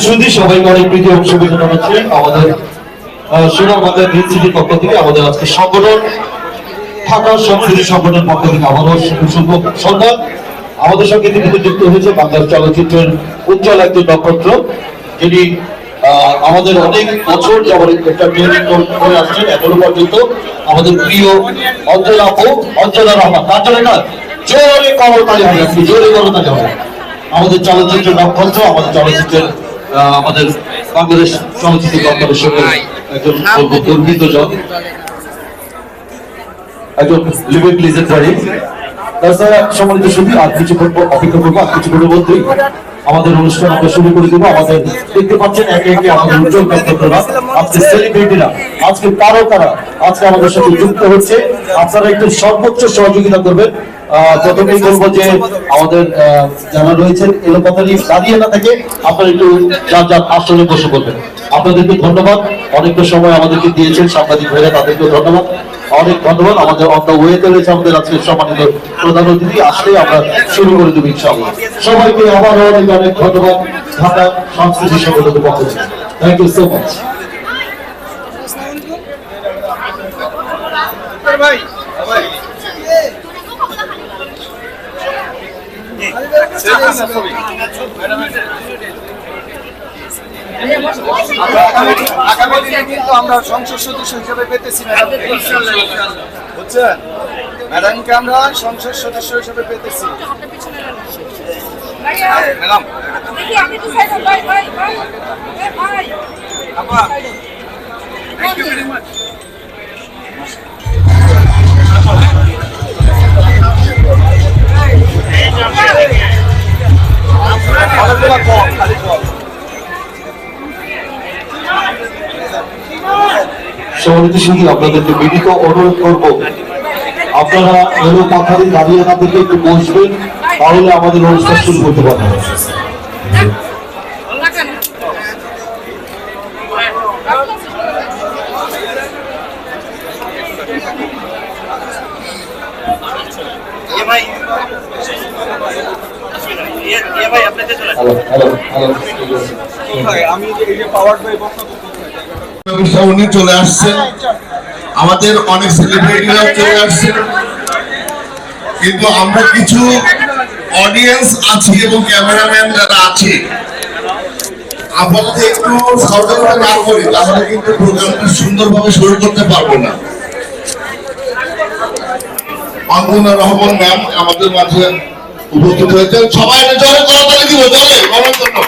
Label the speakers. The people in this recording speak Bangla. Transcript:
Speaker 1: শুধু সবাইকে অনেক প্রীতি এবং শুভেচ্ছা জানাচ্ছি আমাদের সুনামগঞ্জের গ্রিন সিটির পক্ষ থেকে আমাদের আজকে সংগঠন ঢাকা সংস্কৃতি সংগঠনের পক্ষ থেকে আমারও শুভ সন্ধ্যা। আমাদের সঙ্গে তিনি যুক্ত হয়েছে বাংলার চলচ্চিত্রের উজ্জ্বল একজন নক্ষত্র, যিনি আমাদের অনেক বছর যাবত একটা ট্রেনিং করে আসছেন এখনো পর্যন্ত। আমাদের প্রিয় অঞ্জনা আপু, অঞ্জনা রহমান, তার জন্য না জোরে করতালি হবে, আপনি জোরে করতালি হবে। আমাদের চলচ্চিত্রের নক্ষত্র, আমাদের চলচ্চিত্রের আমাদের বাংলাদেশ চলচ্চিত্র দপ্তরের সঙ্গে একজন গর্বিত জন, একজন লিভিং লিজেন্ডারি। তাছাড়া সম্মানিত সুধী, আর কিছুক্ষণ অপেক্ষা করবো, আর কিছুক্ষণের মধ্যেই আমাদের অনুষ্ঠান আমরা শুরু করে দেবো। আমাদের দেখতে পাচ্ছেন একে একে আমাদের উজ্জ্বল নক্ষত্ররা, আজকে সেলিব্রিটিরা, আজকে তারকারা আজকে আমাদের সাথে যুক্ত হচ্ছে। আপনারা একটু সর্বোচ্চ সহযোগিতা করবেন। প্রথমেই বলবো যে আমাদের যারা রয়েছেন এলোপাতারি দাঁড়িয়ে না থাকে আপনারা একটু যার যার আসলে বসে বলবেন। আপনাদেরকে ধন্যবাদ, অনেকটা সময় আমাদেরকে দিয়েছেন সাংবাদিক ভাইরা, তাদেরকেও ধন্যবাদ, অনেক ধন্যবাদ। আমাদের অন দ্য ওয়েতে রয়েছে আমাদের আজকে সম্মানিত প্রধান অতিথি, আসলে আমরা শুরু করে দেবো ইনশাআল্লাহ। সবাইকে আবারও অনেক অনেক ধন্যবাদ ঢাকা সংস্কৃতি সংগঠনের পক্ষ থেকে। Thank you so much.
Speaker 2: আগামী দিনে কিন্তু আমরা সংসদ সদস্য হিসেবে পেতেছি বুঝছেন, ম্যাডামকে আমরা সংসদ সদস্য হিসেবে পেতেছি। Madam thank you very much.
Speaker 1: সম্মানিত সুধী, আপনাদেরকে বিনীত অনুরোধ করব, আপনারা এলো পাখারি দাঁড়িয়ে না থেকে একটু বসবেন, তাহলে আমাদের অনুষ্ঠান শুরু করতে পারবেন।
Speaker 3: উনি চলে আসছেন, আমাদের অনেক সেলিব্রিটিরাও চলে আসছেন, কিন্তু আমরা কিছু অডিয়েন্স আছি এবং ক্যামেরাম্যান যারা আছে, আমরা যদি একটু সহযোগিতা না করি তাহলে কিন্তু প্রোগ্রামটা সুন্দরভাবে শুরু করতে পারবো না। অঞ্জনা রহমান ম্যাম আমাদের মাঝে উপস্থিত হয়েছেন, সবাই জোরে করতালি দিব, জোরে গণতন্ত্র।